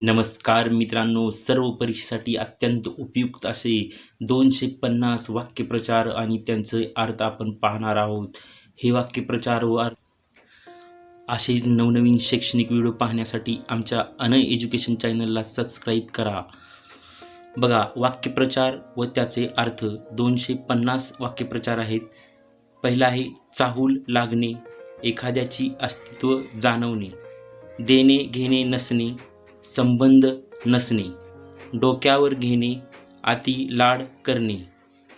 नमस्कार मित्रांनो, सर्व परीक्षेसाठी अत्यंत उपयुक्त असे 250 वाक्यप्रचार आणि त्यांचे अर्थ आपण पाहणार आहोत. हे वाक्यप्रचार व असेच नवनवीन शैक्षणिक व्हिडिओ पाहण्यासाठी आमच्या अनय एज्युकेशन चॅनलला सबस्क्राईब करा. बघा, वाक्यप्रचार व त्याचे अर्थ 250 वाक्यप्रचार आहेत. पहिला आहे चाहूल लागणे, एखाद्याची अस्तित्व जाणवणे, देणे घेणे नसणे, संबंध नसणे, डोक्यावर घेणे, अति लाड करणे,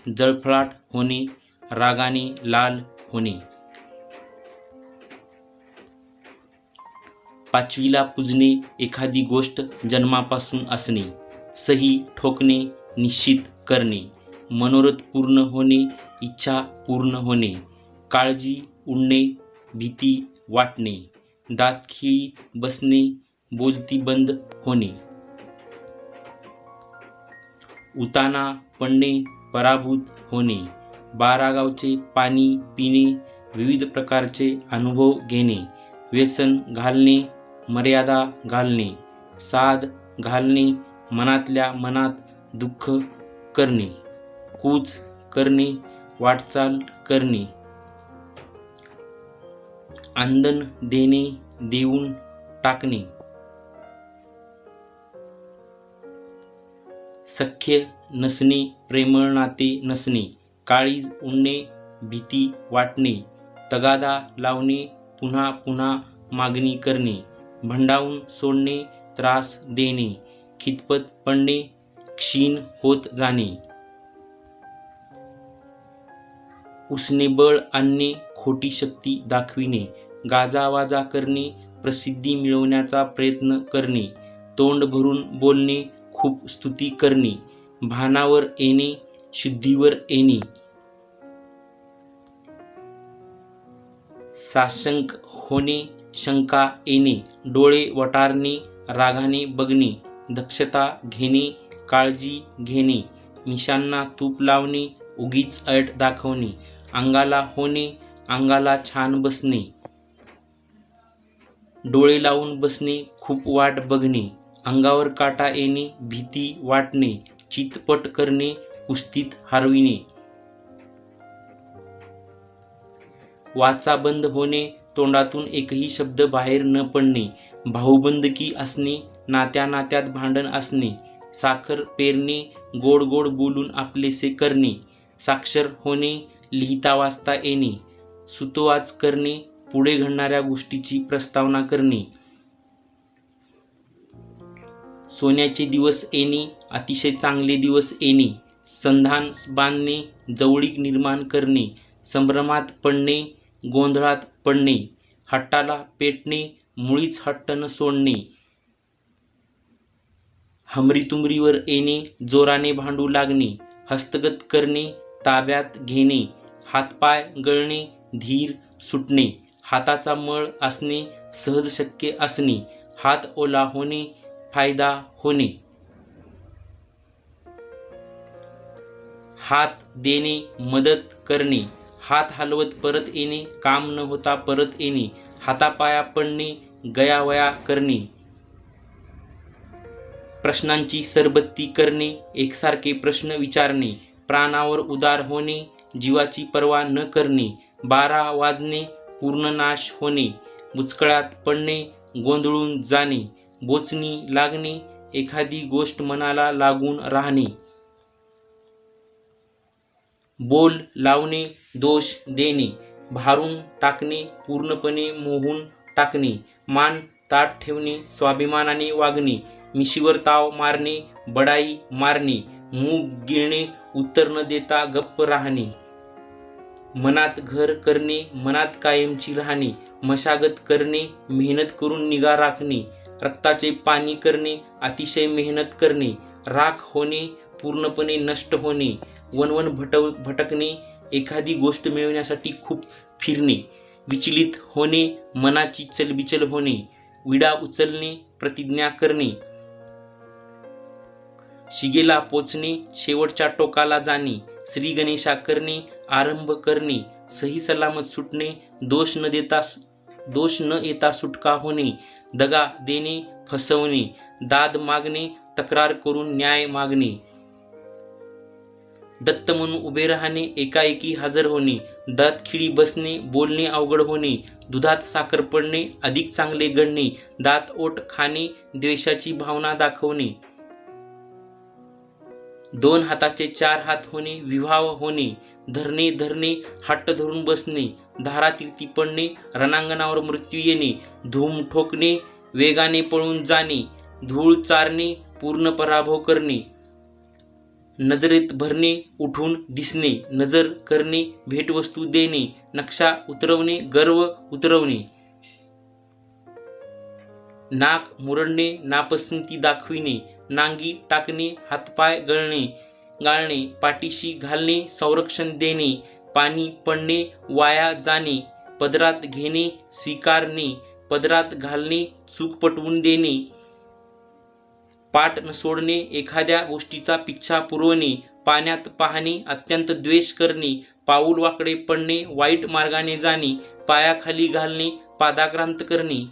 जळफळाट होणे, रागाने लाल होणे. पाचवीला पुजणे, एखादी गोष्ट जन्मापासून असणे, सही ठोकणे, निश्चित करणे, मनोरथ पूर्ण होणे, इच्छा पूर्ण होणे, काळजी उडणे, भीती वाटणे, दातखिळी बसणे, बोलती बंद होणे. उताना पडणे, पराभूत होणे, 12 गावचे पाणी पिणे, विविध प्रकारचे अनुभव घेणे, व्यसन घालणे, मर्यादा घालणे, साध घालणे, मनातल्या मनात दुःख करणे, कूच करणे, वाटचाल करणे, आंदण देणे, देऊन टाकणे, सख्य नसणे, प्रेमळ नाते नसणे, काळीज उडणे, भीती वाटणे, तगादा लावणे, पुन्हा पुन्हा मागणी करणे, भंडावून सोडणे, त्रास देणे, खितपत पडणे, क्षीण होत जाणे, उसने बळ आणणे, खोटी शक्ती दाखविणे, गाजावाजा करणे, प्रसिद्धी मिळवण्याचा प्रयत्न करणे, तोंड भरून बोलणे, खूप स्तुती करणे, भानावर येणे, शुद्धीवर येणे, साशंक होणे, शंका येणे, डोळे वटारणे, रागाने बघणे, दक्षता घेणे, काळजी घेणे, मिशांना तूप लावणे, उगीच ऐट दाखवणे, अंगाला होणे, अंगाला छान बसणे, डोळे लावून बसणे, खूप वाट बघणे, अंगावर काटा येणे, भीती वाटणे, चितपट करणे, कुस्तीत हरविणे, वाचा बंद होणे, तोंडातून एकही शब्द बाहेर न पडणे, भाऊबंदकी असणे, नात्या नात्यात भांडण असणे, साखर पेरणे, गोड गोड बोलून आपलेसे करणे, साक्षर होणे, लिहिता वाचता येणे, सुतोवाच करणे, पुढे घडणाऱ्या गोष्टीची प्रस्तावना करणे, सोन्याचे दिवस येणे, अतिशय चांगले दिवस येणे, संधान बांधणे, जवळीक निर्माण करणे, संभ्रमात पडणे, गोंधळात पडणे, हट्टाला पेटणे, मुळीच हट्ट न सोडणे, हमरीतुमरीवर येणे, जोराने भांडू लागणे, हस्तगत करणे, ताब्यात घेणे, हातपाय गळणे, धीर सुटणे, हाताचा मळ असणे, सहज शक्य असणे, हात ओला होणे, फायदा होणे, हात देणे, मदत करणे, हात हलवत परत येणे, काम न होता परत येणे, हातापाया पडणे, गयावया करणे, प्रश्नांची सरबत्ती करणे, एकसारखे प्रश्न विचारणे, प्राणावर उदार होणे, जीवाची पर्वा न करणे, 12 वाजणे, पूर्ण नाश होणे, बुचकळ्यात पडणे, गोंधळून जाणे, बोचणी लागणे, एखादी गोष्ट मनाला लागून राहणे, बोल लावणे, दोष देणे, भारून टाकणे, पूर्णपणे मोहून टाकणे, मान ताठ ठेवणे, स्वाभिमानाने वागणे, मिशीवर ताव मारणे, बडाई मारणे, मूग गिळणे, उत्तर न देता गप्प राहणे, मनात घर करणे, मनात कायमची राहणे, मशागत करणे, मेहनत करून निगा राखणे, रक्ताचे पाणी करणे, अतिशय मेहनत करणे, राख होणे, पूर्णपणे नष्ट होणे, वनवन भटकणे, एखादी गोष्ट मिळवण्यासाठी खूप फिरणे, विचलित होणे, मनाची चलबिचल होणे, विडा उचलणे, प्रतिज्ञा करणे, शिगेला पोचणे, शेवटच्या टोकाला जाणे, श्री गणेशा करणे, आरंभ करणे, सही सलामत सुटणे, दोष न देता दोष न येता सुटका होणे, दगा देणे, फसवणे, दाद मागणे, तक्रार करून न्याय मागणे, दत्त म्हणून उभे राहणे, एकाएकी हजर होणे, दात खिळी बसणे, बोलणे अवघड होणे, दुधात साखर पडणे, अधिक चांगले घडणे, दात ओठ खाणे, द्वेषाची भावना दाखवणे, दोन हाताचे चार हात होणे, विवाह होणे, धरणे धरणे, हट्ट धरून बसणे, धारातीर्थी पडणे, रणांगणावर मृत्यू येणे, धूम ठोकणे, वेगाने पळून जाणे, धूळ चारणे, पूर्ण पराभव करणे, नजरेत भरणे, उठून दिसणे, नजर करणे, भेटवस्तू देणे, नक्षा उतरवणे, गर्व उतरवणे, नाक मुरडणे, नापसंती दाखविणे, नांगी टाकणे, हातपाय गाळणे, पाठीशी घालणे, संरक्षण देणे, पाणी पडणे, वाया जाणे, पदरात घेणे, स्वीकारणे, पदरात घालणे, चूक पटवून देणे, पाठ न सोडणे, एखाद्या गोष्टीचा पिच्छा पुरवणे, पाण्यात पाहणे, अत्यंत द्वेष करणे, पाऊल वाकडे पडणे, वाईट मार्गाने जाणे, पायाखाली घालणे, पादाक्रांत करणे,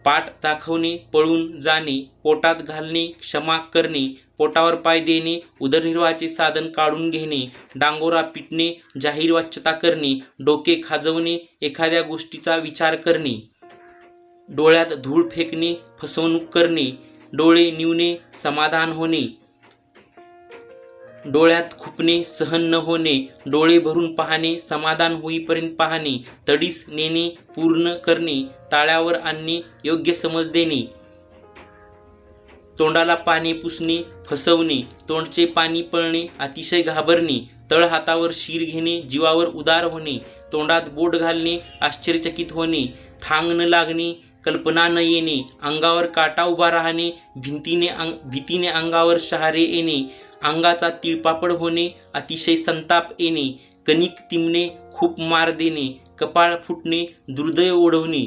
पाठ दाखवणे, पळून जाणे, पोटात घालणे, क्षमा करणे, पोटावर पाय देणे, उदरनिर्वाहाचे साधन काढून घेणे, डांगोरा पिटणे, जाहीर वाच्यता करणे, डोके खाजवणे, एखाद्या गोष्टीचा विचार करणे, डोळ्यात धूळ फेकणे, फसवणूक करणे, डोळे निवणे, समाधान होणे, डोळ्यात खुपणे, सहन न होणे, डोळे भरून पाहणे, समाधान होईपर्यंत पाहणे, तडीस नेणे, पूर्ण करणे, ताळ्यावर आणणे, योग्य समज देणे, तोंडाला पाणी पुसणे, फसवणे, तोंडचे पाणी पळणे, अतिशय घाबरणे, तळ हातावर शिर घेणे, जीवावर उदार होणे, तोंडात बोट घालणे, आश्चर्यचकित होणे, थांग न लागणे, कल्पना न येणे, अंगावर काटा उभा राहणे, भीतीने अंगावर शहारे येणे, अंगाचा तिळपापड होणे, अतिशय संताप येणे, कणिक तिंबणे, खूप मार देणे, कपाळ फुटणे, दुर्दैव ओढवणे,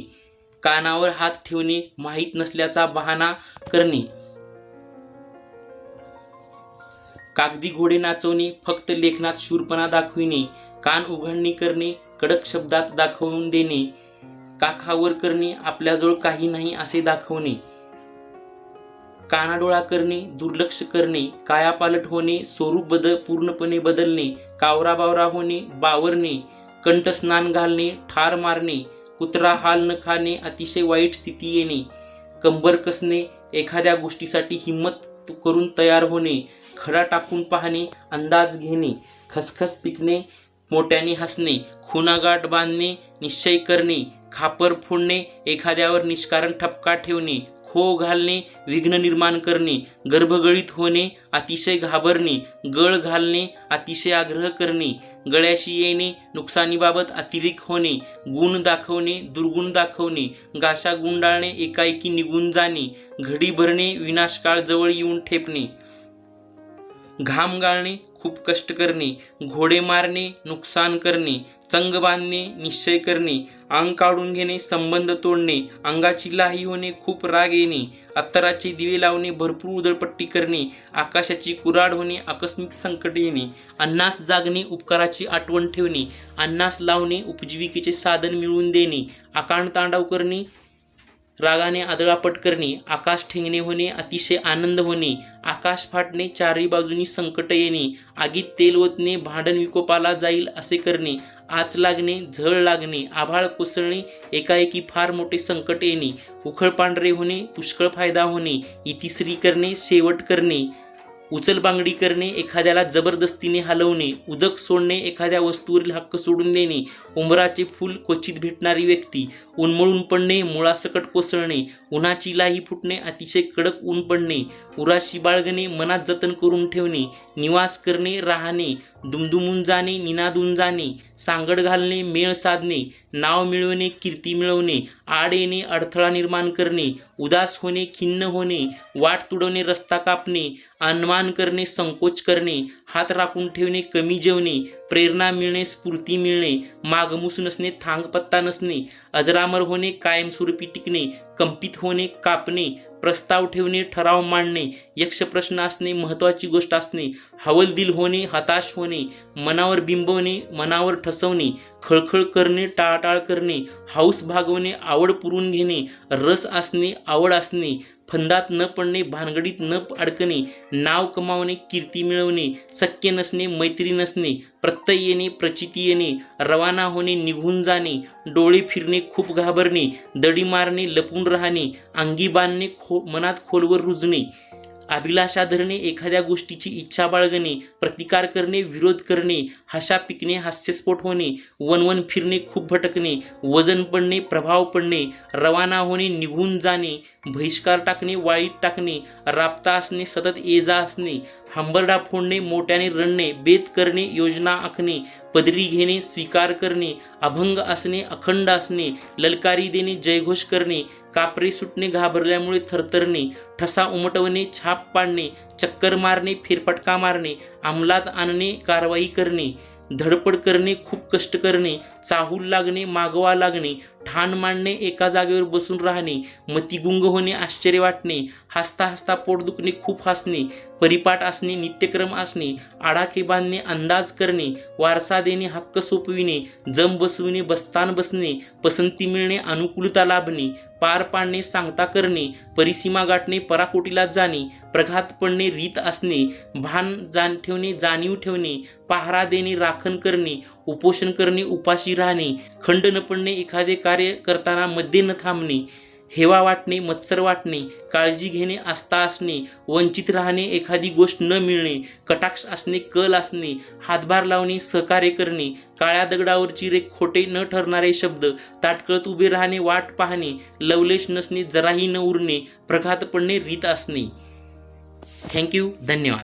कानावर हात ठेवणे, माहीत नसल्याचा बहाणा करणे, कागदी घोडे नाचवणे, फक्त लेखनात शूरपणा दाखविणे, कान उघडणी करणे, कडक शब्दात दाखवून देणे, काखावर करणे, आपल्याजवळ काही नाही असे दाखवणे, कानाडोळा करणे, दुर्लक्ष करणे, कायापालट होणे, स्वरूप पूर्णपणे बदलणे, कावराबावरा होणे, बावरणे, कंठस्नान घालणे, ठार मारणे, कुत्रा हाल न खाणे, अतिशय वाईट स्थिती येणे, कंबर कसणे, एखाद्या गोष्टीसाठी हिंमत करून तयार होणे, खडा टाकून पाहणे, अंदाज घेणे, खसखस पिकणे, मोठ्याने हसणे, खुणागाठ बांधणे, निश्चय करणे, खापर फोडणे, एखाद्यावर निष्कारण ठपका ठेवणे, खो घालणे, विघ्न निर्माण करणे, गर्भगळीत होणे, अतिशय घाबरणे, गळ घालणे, अतिशय आग्रह करणे, गळ्याशी येणे, नुकसानीबाबत अतिरेक होणे, गुण दाखवणे, दुर्गुण दाखवणे, गाशा गुंडाळणे, एकाएकी निघून जाणे, घडी भरणे, विनाशकाळ जवळ येऊन ठेपणे, घाम गाळणे, खूप कष्ट करणे, घोडे मारणे, नुकसान करणे, चंग बांधणे, निश्चय करणे, अंग काढून घेणे, संबंध तोडणे, अंगाची लाही होणे, खूप राग येणे, अत्तराचे दिवे लावणे, भरपूर उधळपट्टी करणे, आकाशाची कुऱ्हाड होणे, आकस्मिक संकट येणे, अन्नास जागणे, उपकाराची आठवण ठेवणे, अन्नास लावणे, उपजीविकेचे साधन मिळवून देणे, आकांड तांडव करणे, रागाने आदळापट करणे, आकाश ठेंगणे होणे, अतिशय आनंद होणे, आकाश फाटणे, चारही बाजूनी संकट येणे, आगीत तेल ओतणे, भांडण विकोपाला जाईल असे करणे, आच लागणे, झळ लागणे, आभाळ कोसळणे, एकाएकी फार मोठे संकट येणे, उखळ पांढरे होणे, पुष्कळ फायदा होणे, इतिश्री करणे, शेवट करणे, उचलबांगडी करणे, एखाद्याला जबरदस्तीने हलवणे, उदक सोडणे, एखाद्या वस्तूवरील हक्क सोडून देणे, उंबराचे फूल क्वचित भेटणारी व्यक्ती, उन्मळून पडणे, मुळासकट कोसळणे, उन्हाची लाही फुटणे, अतिशय कडक ऊन पडणे, उराशी बाळगणे, मनात जतन करून ठेवणे, निवास करणे, राहणे, दुमदुमून जाणे, निनादून जाणे, सांगड घालणे, मेळ साधणे, नाव मिळवणे, कीर्ती मिळवणे, आड येणे, अडथळा निर्माण करणे, उदास होणे, खिन्न होणे, वाट तुडवणे, रस्ता कापणे, अनमान करणे, संकोच करणे, हात राखून ठेवणे, कमी जेवणे, प्रेरणा मिळणे, स्फूर्ती मिळणे, मागमूस नसणे, थांगपत्ता नसणे, अजरामर होणे, कायमस्वरूपी टिकणे, कंपित होणे, कापणे, प्रस्ताव ठेवणे, ठराव मांडणे, यक्ष प्रश्न असणे, महत्त्वाची गोष्ट असणे, हवालदिल होणे, हताश होणे, मनावर बिंबवणे, मनावर ठसवणे, खळखळ करणे, टाळाटाळ करणे, हौस भागवणे, आवड पुरवून घेणे, रस असणे, आवड असणे, फंदात न पडणे, भानगडीत न अडकणे, नाव कमावणे, कीर्ती मिळवणे, सख्य नसणे, मैत्री नसणे, प्रत्यय येणे, प्रचिती येणे, रवाना होणे, निघून जाणे, डोळे फिरणे, खूप घाबरणे, दडी मारणे, लपून राहणे, अंगी बांधणे, मनात खोलवर रुजणे, अभिलाषा धरणे, एखाद्या गोष्टीची इच्छा बाळगणे, प्रतिकार करणे, विरोध करणे, हशा पिकणे, हास्यस्फोट होणे, वनवन फिरणे, खूप भटकणे, वजन पडणे, प्रभाव पडणे, रवाना होणे, निघून जाणे, बहिष्कार टाकणे, वाईट टाकणे, राबता असणे, सतत ये जा असणे, हंबरडा फोडणे, मोठ्याने रडणे, बेत करणे, योजना आखणे, पदरी घेणे, स्वीकार करणे, अभंग असणे, अखंड असणे, ललकारी देणे, जयघोष करणे, कापरे सुटणे, घाबरल्यामुळे थरथरणे, ठसा उमटवणे, छाप पाडणे, चक्कर मारणे, फेरफटका मारणे, अंमलात आणणे, कारवाई करणे, धडपड करणे, खूप कष्ट करणे, चाहूल लागणे, मागवा लागणे, ठाण मांडणे, एका जागेवर बसून राहणे, मतिगुंग होणे, आश्चर्य वाटणे, हसता हसता पोट दुखणे, खूप हसणे, परिपाठ असणे, नित्यक्रम असणे, आडाखे बांधणे, अंदाज करणे, वारसा देणे, हक्क सोपविणे, जम बसविणे, बस्तान बसणे, पसंती मिळणे, अनुकूलता लाभणे, पार पाडणे, सांगता करणे, परिसीमा गाठणे, पराकोटीला जाणे, प्रघात पडणे, रीत असणे, भान ठेवणे, जाणीव ठेवणे, पहारा देणे, राखण करणे, उपोषण करणे, उपाशी राहणे, खंड न पडणे, एखादे कार्य करताना मध्ये न थांबणे, हेवा वाटणे, मत्सर वाटणे, काळजी घेणे, आस्था असणे, वंचित राहणे, एखादी गोष्ट न मिळणे, कटाक्ष असणे, कल असणे, हातभार लावणे, सहकार्य करणे, काळ्या दगडावरची रेख, खोटे न ठरणारे शब्द, ताटकळत उभे राहणे, वाट पाहणे, लवलेश नसणे, जराही न उरणे, प्रघात पडणे, रीत असणे. थँक्यू. धन्यवाद.